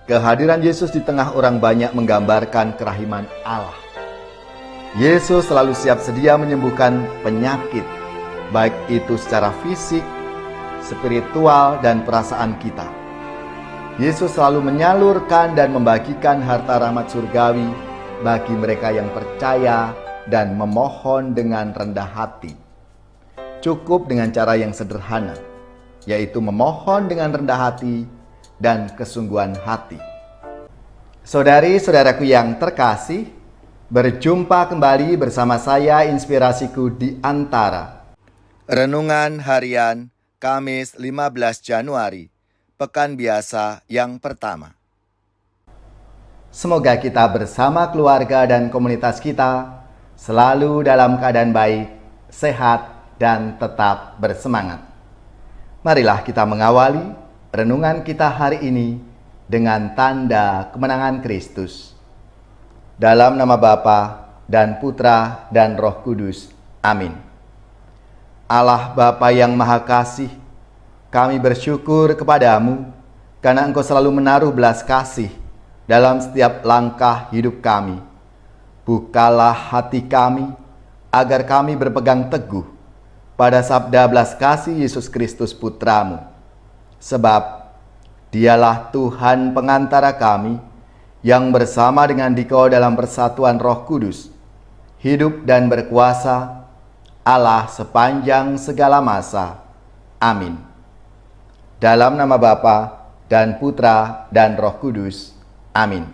Kehadiran Yesus di tengah orang banyak menggambarkan kerahiman Allah. Yesus selalu siap sedia menyembuhkan penyakit, baik itu secara fisik, spiritual, dan perasaan kita. Yesus selalu menyalurkan dan membagikan harta rahmat surgawi bagi mereka yang percaya dan memohon dengan rendah hati. Cukup dengan cara yang sederhana, yaitu memohon dengan rendah hati dan kesungguhan hati. Saudari-saudaraku yang terkasih, berjumpa kembali bersama saya Inspirasiku di Antara. Renungan Harian Kamis 15 Januari, Pekan Biasa yang pertama. Semoga kita bersama keluarga dan komunitas kita selalu dalam keadaan baik, sehat, dan tetap bersemangat. Marilah kita mengawali renungan kita hari ini dengan tanda kemenangan Kristus. Dalam nama Bapa dan Putra dan Roh Kudus. Amin. Allah Bapa yang Maha Kasih, kami bersyukur kepadamu karena Engkau selalu menaruh belas kasih dalam setiap langkah hidup kami. Bukalah hati kami agar kami berpegang teguh pada sabda belas kasih Yesus Kristus Putramu. Sebab Dialah Tuhan pengantara kami yang bersama dengan Dikau dalam persatuan Roh Kudus, hidup dan berkuasa Allah sepanjang segala masa. Amin. Dalam nama Bapa dan Putra dan Roh Kudus. Amin.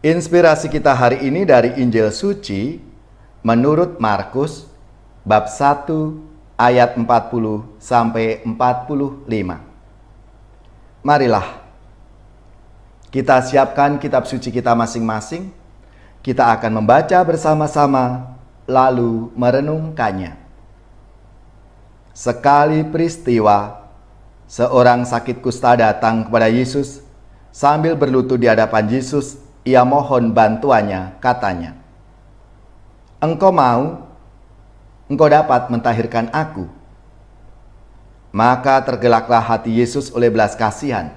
Inspirasi kita hari ini dari Injil Suci menurut Markus bab 1 ayat 40 sampai 45. Marilah kita siapkan kitab suci kita masing-masing. Kita akan membaca bersama-sama lalu merenungkannya. Sekali peristiwa, seorang sakit kusta datang kepada Yesus. Sambil berlutut di hadapan Yesus, ia mohon bantuannya, katanya, "Engkau mau? Engkau dapat mentahirkan aku." Maka tergelaklah hati Yesus oleh belas kasihan.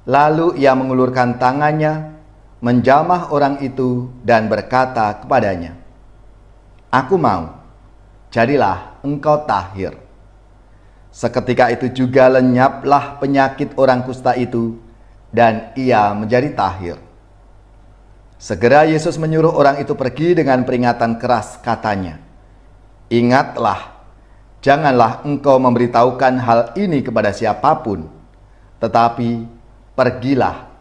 Lalu ia mengulurkan tangannya, menjamah orang itu dan berkata kepadanya, "Aku mau, jadilah engkau tahir." Seketika itu juga lenyaplah penyakit orang kusta itu dan ia menjadi tahir. Segera Yesus menyuruh orang itu pergi dengan peringatan keras, katanya, "Ingatlah, janganlah engkau memberitahukan hal ini kepada siapapun, tetapi pergilah,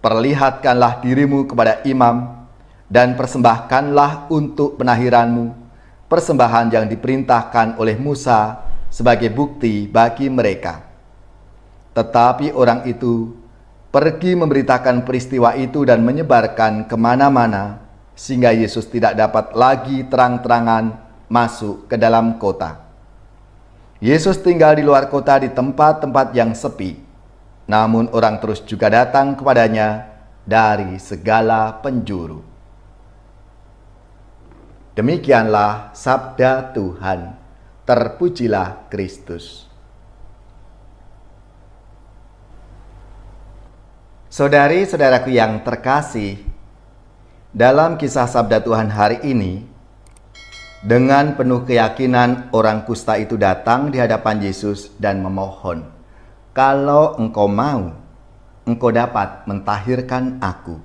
perlihatkanlah dirimu kepada imam, dan persembahkanlah untuk penahiranmu persembahan yang diperintahkan oleh Musa sebagai bukti bagi mereka." Tetapi orang itu pergi memberitakan peristiwa itu dan menyebarkan kemana-mana, sehingga Yesus tidak dapat lagi terang-terangan masuk ke dalam kota. Yesus tinggal di luar kota di tempat-tempat yang sepi. Namun orang terus juga datang kepadanya dari segala penjuru. Demikianlah sabda Tuhan. Terpujilah Kristus. Saudari-saudaraku yang terkasih, dalam kisah sabda Tuhan hari ini, dengan penuh keyakinan orang kusta itu datang di hadapan Yesus dan memohon, "Kalau engkau mau, engkau dapat mentahirkan aku."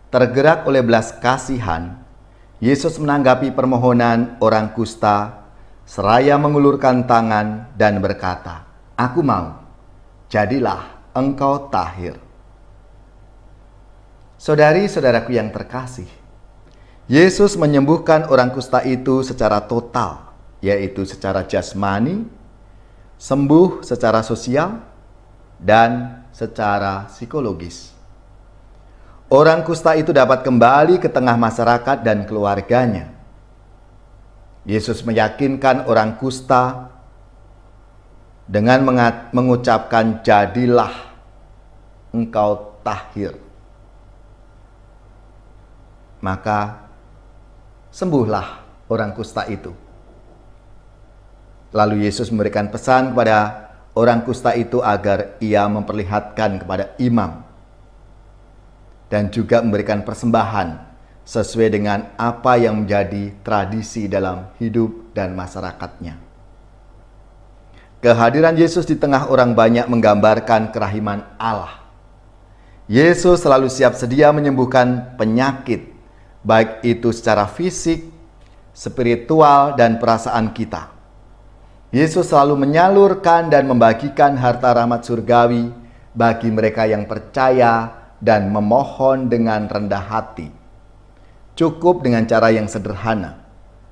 Tergerak oleh belas kasihan, Yesus menanggapi permohonan orang kusta seraya mengulurkan tangan dan berkata, "Aku mau, jadilah engkau tahir." Saudari-saudaraku yang terkasih, Yesus menyembuhkan orang kusta itu secara total, yaitu secara jasmani, sembuh secara sosial, dan secara psikologis. Orang kusta itu dapat kembali ke tengah masyarakat dan keluarganya. Yesus meyakinkan orang kusta dengan mengucapkan, "Jadilah engkau tahir." Maka sembuhlah orang kusta itu. Lalu Yesus memberikan pesan kepada orang kusta itu agar ia memperlihatkan kepada imam dan juga memberikan persembahan sesuai dengan apa yang menjadi tradisi dalam hidup dan masyarakatnya. Kehadiran Yesus di tengah orang banyak menggambarkan kerahiman Allah. Yesus selalu siap sedia menyembuhkan penyakit, baik itu secara fisik, spiritual, dan perasaan kita. Yesus selalu menyalurkan dan membagikan harta rahmat surgawi bagi mereka yang percaya dan memohon dengan rendah hati. Cukup dengan cara yang sederhana,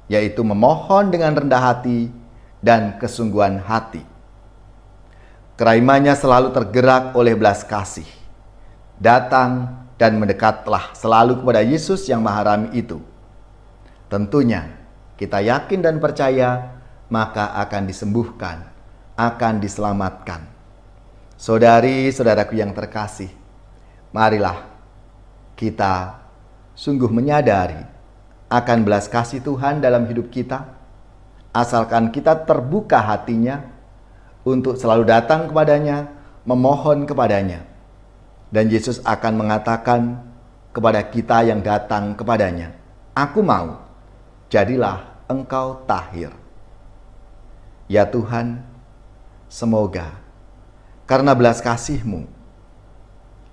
yaitu memohon dengan rendah hati dan kesungguhan hati. Kerahimannya selalu tergerak oleh belas kasih. Datang dan mendekatlah selalu kepada Yesus yang Maharami itu. Tentunya kita yakin dan percaya, maka akan disembuhkan, akan diselamatkan. Saudari-saudaraku yang terkasih, marilah kita sungguh menyadari akan belas kasih Tuhan dalam hidup kita, asalkan kita terbuka hatinya untuk selalu datang kepadanya, memohon kepadanya. Dan Yesus akan mengatakan kepada kita yang datang kepadanya, "Aku mau, jadilah engkau tahir." Ya Tuhan, semoga karena belas kasih-Mu,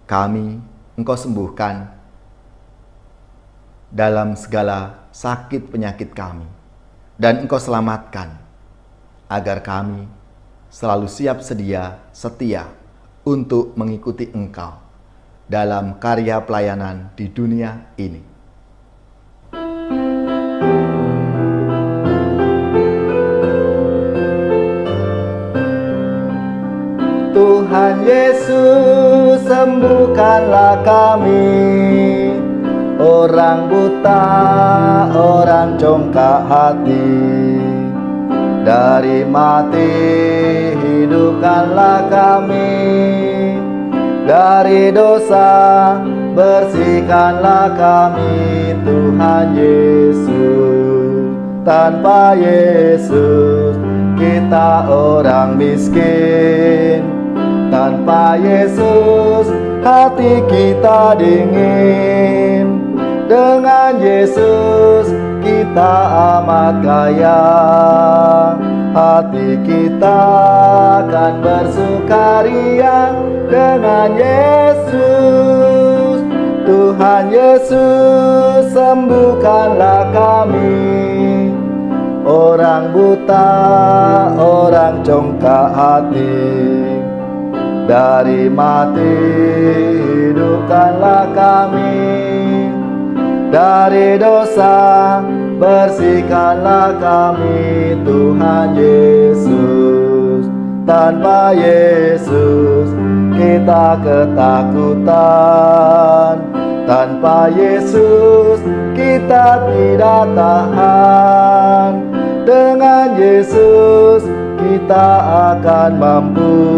kami Engkau sembuhkan dalam segala sakit penyakit kami, dan Engkau selamatkan agar kami selalu siap sedia, setia untuk mengikuti Engkau dalam karya pelayanan di dunia ini. Tuhan Yesus, sembuhkanlah kami, orang buta, orang congkak hati. Dari mati hidupkanlah kami, dari dosa bersihkanlah kami. Tuhan Yesus, tanpa Yesus kita orang miskin. Tanpa Yesus hati kita dingin. Dengan Yesus kita amat kaya. Hati kita akan bersukaria dengan Yesus. Tuhan Yesus, sembuhkanlah kami, orang buta, orang congkak hati. Dari mati hidupkanlah kami, dari dosa bersihkanlah kami. Tuhan Yesus, tanpa Yesus kita ketakutan. Tanpa Yesus kita tidak tahan. Dengan Yesus kita akan mampu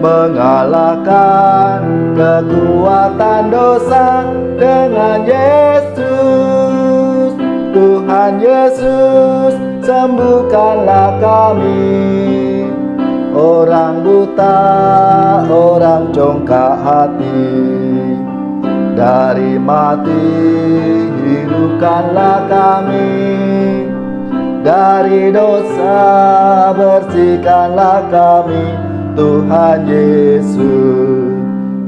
mengalahkan kekuatan dosa. Dengan Yesus, Tuhan Yesus, sembuhkanlah kami, orang buta, orang congkak hati. Dari mati hidupkanlah kami, dari dosa bersihkanlah kami. Tuhan Yesus,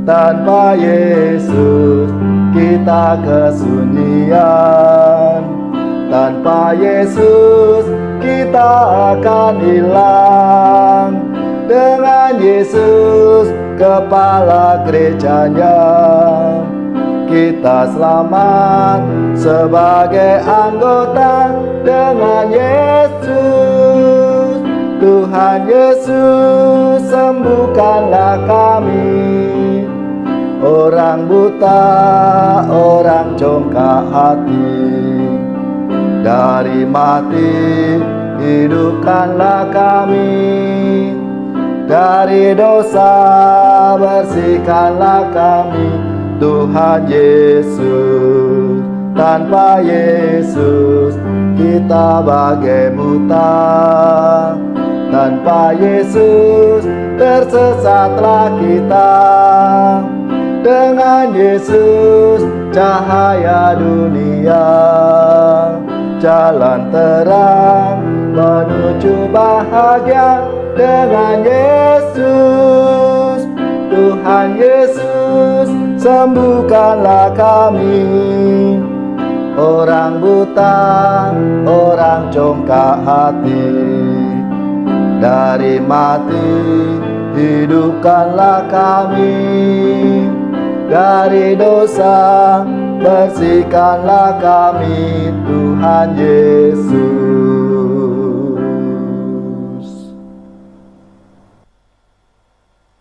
tanpa Yesus kita kesunyian. Tanpa Yesus kita akan hilang. Dengan Yesus kepala gerejanya, kita selamat sebagai anggota. Dengan Yesus, Tuhan Yesus, sembuhkanlah kami, orang buta, orang congkak hati. Dari mati hidupkanlah kami, dari dosa bersihkanlah kami. Tuhan Yesus, tanpa Yesus kita bagai buta. tanpa Yesus tersesatlah kita. Dengan Yesus cahaya dunia, jalan terang menuju bahagia. Dengan Yesus, Tuhan Yesus, sembuhkanlah kami. Orang buta, orang congkak hati, dari mati hidupkanlah kami. Dari dosa bersihkanlah kami, Tuhan Yesus.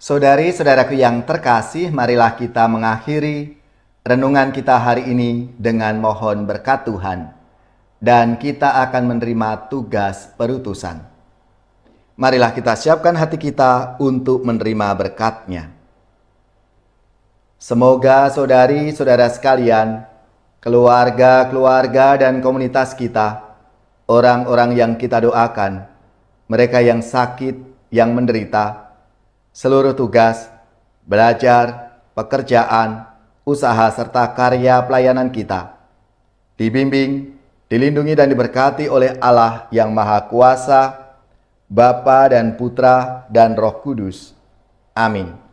Saudari-saudaraku yang terkasih, marilah kita mengakhiri renungan kita hari ini dengan mohon berkat Tuhan. Dan kita akan menerima tugas perutusan. Marilah kita siapkan hati kita untuk menerima berkat-Nya. Semoga saudari-saudara sekalian, keluarga-keluarga dan komunitas kita, orang-orang yang kita doakan, mereka yang sakit, yang menderita, seluruh tugas, belajar, pekerjaan, usaha serta karya pelayanan kita, dibimbing, dilindungi dan diberkati oleh Allah yang Maha Kuasa, Bapa dan Putra dan Roh Kudus. Amin.